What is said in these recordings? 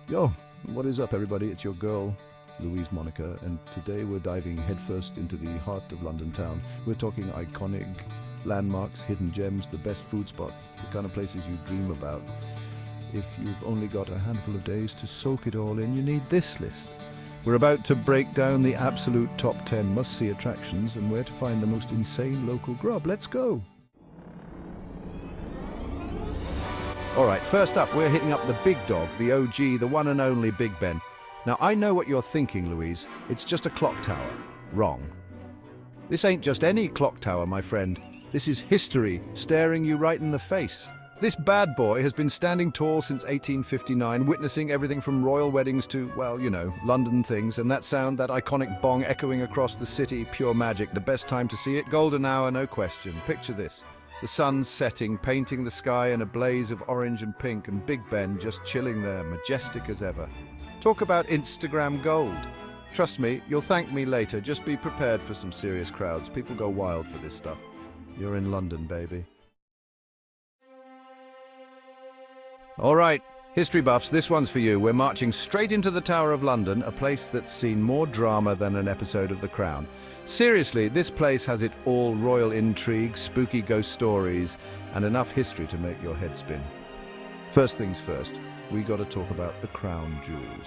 Yo, what is up, everybody? It's your girl, Louise Monica, and today we're diving headfirst into the heart of London town. We're talking iconic landmarks, hidden gems, the best food spots, the kind of places you dream about. If you've only got a handful of days to soak it all in, you need this list. We're about to break down the absolute top 10 must-see attractions and where to find the most insane local grub. Let's go! All right, first up, we're hitting up the big dog, the OG, the one and only Big Ben. Now, I know what you're thinking, Louise. It's just a clock tower. Wrong. This ain't just any clock tower, my friend. This is history staring you right in the face. This bad boy has been standing tall since 1859, witnessing everything from royal weddings to, well, you know, London things. And that sound, that iconic bong echoing across the city, pure magic. The best time to see it, golden hour, no question. Picture this. The sun's setting, painting the sky in a blaze of orange and pink, and Big Ben just chilling there, majestic as ever. Talk about Instagram gold. Trust me, you'll thank me later. Just be prepared for some serious crowds. People go wild for this stuff. You're in London, baby. All right, history buffs, this one's for you. We're marching straight into the Tower of London, a place that's seen more drama than an episode of The Crown. Seriously, this place has it all: royal intrigue, spooky ghost stories, and enough history to make your head spin. First things first, we got to talk about the crown jewels.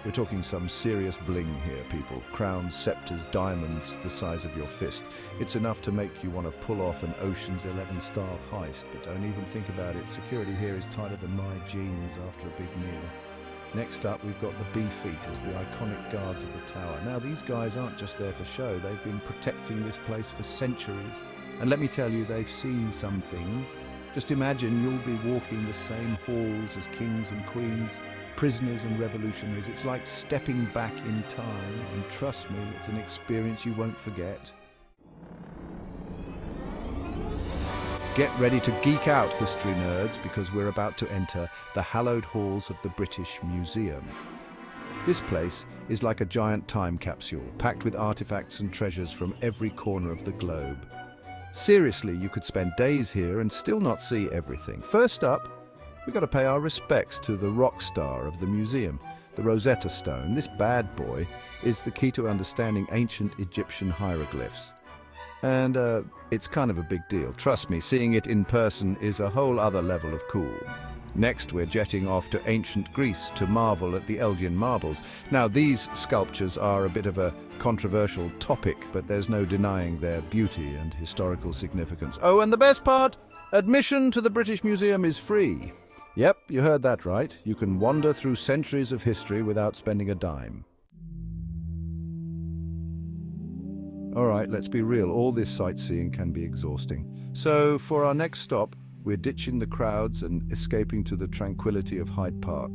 We're talking some serious bling here, people. Crowns, scepters, diamonds the size of your fist. It's enough to make you want to pull off an Ocean's 11-style heist, but don't even think about it. Security here is tighter than my jeans after a big meal. Next up, we've got the Beefeaters, the iconic guards of the tower. Now, these guys aren't just there for show. They've been protecting this place for centuries. And let me tell you, they've seen some things. Just imagine you'll be walking the same halls as kings and queens, prisoners and revolutionaries. It's like stepping back in time, and trust me, it's an experience you won't forget. Get ready to geek out, history nerds, because we're about to enter the hallowed halls of the British Museum. This place is like a giant time capsule, packed with artifacts and treasures from every corner of the globe. Seriously, you could spend days here and still not see everything. First up, we've got to pay our respects to the rock star of the museum, the Rosetta Stone. This bad boy is the key to understanding ancient Egyptian hieroglyphs. And it's kind of a big deal. Trust me, seeing it in person is a whole other level of cool. Next, we're jetting off to ancient Greece to marvel at the Elgin marbles. Now, these sculptures are a bit of a controversial topic, but there's no denying their beauty and historical significance. Oh, and the best part? Admission to the British Museum is free. Yep, you heard that right. You can wander through centuries of history without spending a dime. All right, let's be real. All this sightseeing can be exhausting. So for our next stop, we're ditching the crowds and escaping to the tranquility of Hyde Park.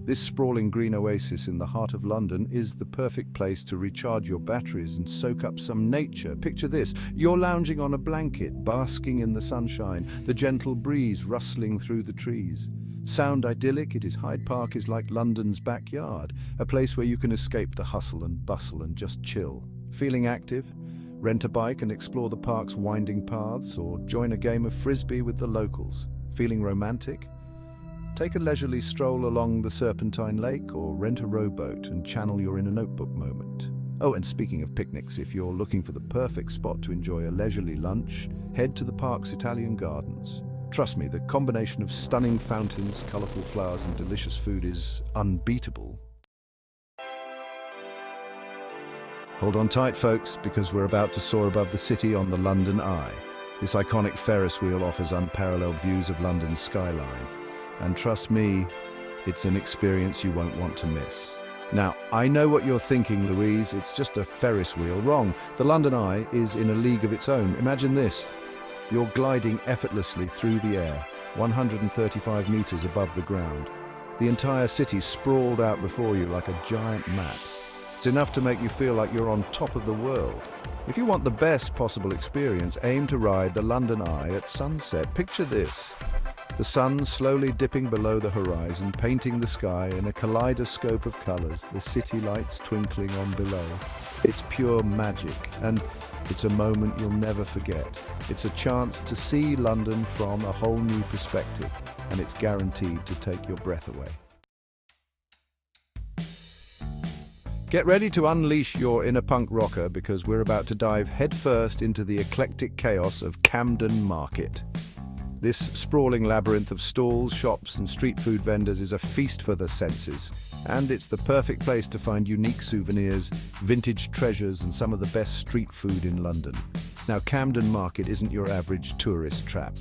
This sprawling green oasis in the heart of London is the perfect place to recharge your batteries and soak up some nature. Picture this: you're lounging on a blanket, basking in the sunshine, the gentle breeze rustling through the trees. Sound idyllic? It is. Hyde Park is like London's backyard, a place where you can escape the hustle and bustle and just chill. Feeling active? Rent a bike and explore the park's winding paths, or join a game of frisbee with the locals. Feeling romantic? Take a leisurely stroll along the Serpentine Lake, or rent a rowboat and channel your inner notebook moment. Oh, and speaking of picnics, if you're looking for the perfect spot to enjoy a leisurely lunch, head to the park's Italian gardens. Trust me, the combination of stunning fountains, colorful flowers, and delicious food is unbeatable. Hold on tight, folks, because we're about to soar above the city on the London Eye. This iconic Ferris wheel offers unparalleled views of London's skyline. And trust me, it's an experience you won't want to miss. Now, I know what you're thinking, Louise. It's just a Ferris wheel. Wrong. The London Eye is in a league of its own. Imagine this. You're gliding effortlessly through the air, 135 meters above the ground. The entire city sprawled out before you like a giant map. It's enough to make you feel like you're on top of the world. If you want the best possible experience, aim to ride the London Eye at sunset. Picture this: the sun slowly dipping below the horizon, painting the sky in a kaleidoscope of colors, the city lights twinkling on below. It's pure magic, and it's a moment you'll never forget. It's a chance to see London from a whole new perspective, and it's guaranteed to take your breath away. Get ready to unleash your inner punk rocker because we're about to dive headfirst into the eclectic chaos of Camden Market. This sprawling labyrinth of stalls, shops and street food vendors is a feast for the senses, and it's the perfect place to find unique souvenirs, vintage treasures and some of the best street food in London. Now, Camden Market isn't your average tourist trap.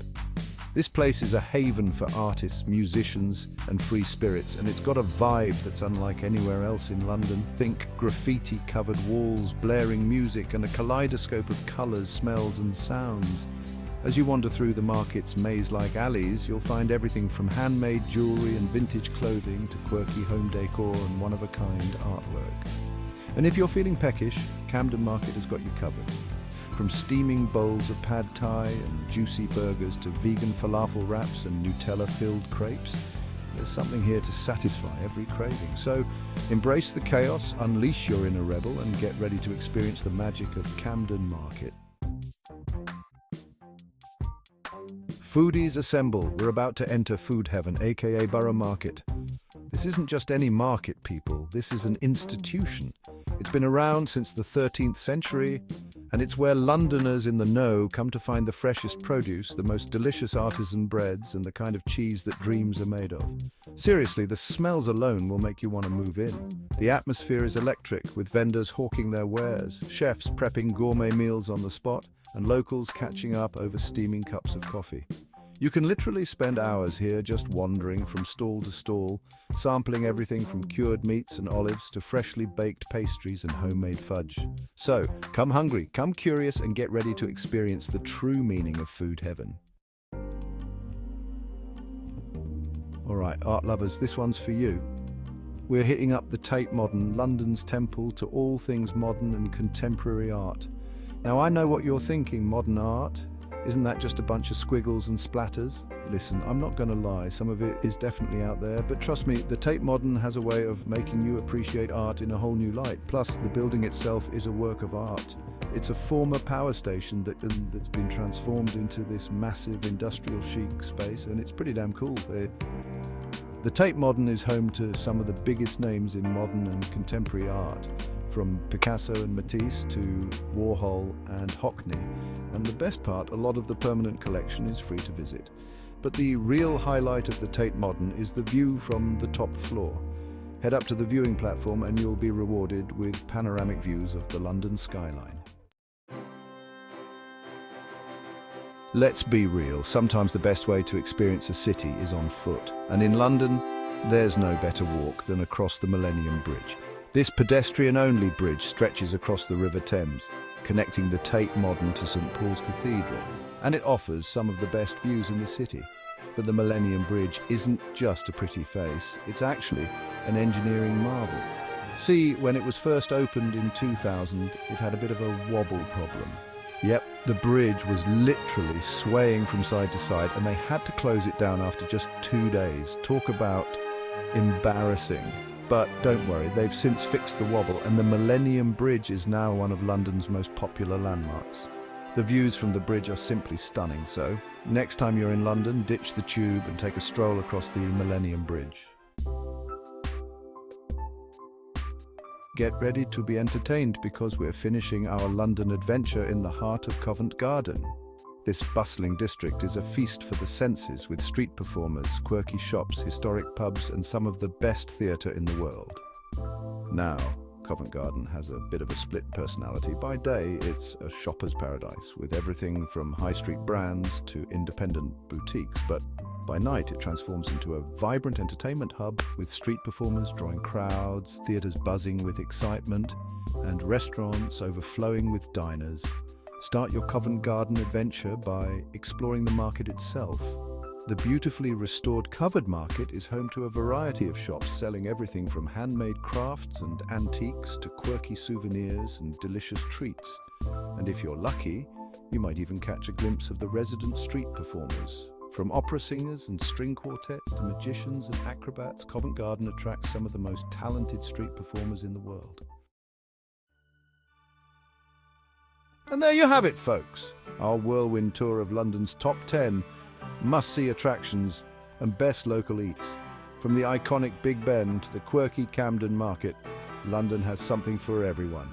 This place is a haven for artists, musicians and free spirits, and it's got a vibe that's unlike anywhere else in London. Think graffiti-covered walls, blaring music and a kaleidoscope of colours, smells and sounds. As you wander through the market's maze-like alleys, you'll find everything from handmade jewellery and vintage clothing to quirky home decor and one-of-a-kind artwork. And if you're feeling peckish, Camden Market has got you covered. From steaming bowls of pad thai and juicy burgers to vegan falafel wraps and Nutella-filled crepes, there's something here to satisfy every craving. So embrace the chaos, unleash your inner rebel and get ready to experience the magic of Camden Market. Foodies assemble, we're about to enter food heaven, aka Borough Market. This isn't just any market, people, this is an institution. It's been around since the 13th century, and it's where Londoners in the know come to find the freshest produce, the most delicious artisan breads, and the kind of cheese that dreams are made of. Seriously, the smells alone will make you want to move in. The atmosphere is electric, with vendors hawking their wares, chefs prepping gourmet meals on the spot, and locals catching up over steaming cups of coffee. You can literally spend hours here just wandering from stall to stall, sampling everything from cured meats and olives to freshly baked pastries and homemade fudge. So, come hungry, come curious, and get ready to experience the true meaning of food heaven. Alright, art lovers, this one's for you. We're hitting up the Tate Modern, London's temple to all things modern and contemporary art. Now, I know what you're thinking, modern art? Isn't that just a bunch of squiggles and splatters? Listen, I'm not going to lie, some of it is definitely out there, but trust me, the Tate Modern has a way of making you appreciate art in a whole new light. Plus, the building itself is a work of art. It's a former power station that's been transformed into this massive industrial chic space, and it's pretty damn cool. The Tate Modern is home to some of the biggest names in modern and contemporary art, from Picasso and Matisse to Warhol and Hockney. And the best part, a lot of the permanent collection is free to visit. But the real highlight of the Tate Modern is the view from the top floor. Head up to the viewing platform and you'll be rewarded with panoramic views of the London skyline. Let's be real, sometimes the best way to experience a city is on foot. And in London, there's no better walk than across the Millennium Bridge. This pedestrian-only bridge stretches across the River Thames, connecting the Tate Modern to St Paul's Cathedral, and it offers some of the best views in the city. But the Millennium Bridge isn't just a pretty face, it's actually an engineering marvel. See, when it was first opened in 2000, it had a bit of a wobble problem. Yep, the bridge was literally swaying from side to side, and they had to close it down after just 2 days. Talk about embarrassing. But don't worry, they've since fixed the wobble, and the Millennium Bridge is now one of London's most popular landmarks. The views from the bridge are simply stunning, so next time you're in London, ditch the tube and take a stroll across the Millennium Bridge. Get ready to be entertained because we're finishing our London adventure in the heart of Covent Garden. This bustling district is a feast for the senses, with street performers, quirky shops, historic pubs and some of the best theatre in the world. Now, Covent Garden has a bit of a split personality. By day, it's a shopper's paradise, with everything from high street brands to independent boutiques, but by night it transforms into a vibrant entertainment hub, with street performers drawing crowds, theatres buzzing with excitement, and restaurants overflowing with diners. Start your Covent Garden adventure by exploring the market itself. The beautifully restored covered market is home to a variety of shops selling everything from handmade crafts and antiques to quirky souvenirs and delicious treats. And if you're lucky, you might even catch a glimpse of the resident street performers. From opera singers and string quartets to magicians and acrobats, Covent Garden attracts some of the most talented street performers in the world. And there you have it, folks. Our whirlwind tour of London's top 10 must-see attractions and best local eats. From the iconic Big Ben to the quirky Camden Market, London has something for everyone.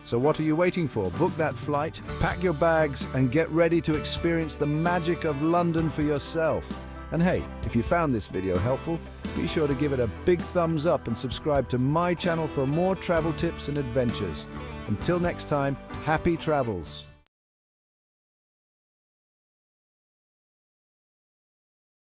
So what are you waiting for? Book that flight, pack your bags, and get ready to experience the magic of London for yourself. And hey, if you found this video helpful, be sure to give it a big thumbs up and subscribe to my channel for more travel tips and adventures. Until next time, happy travels!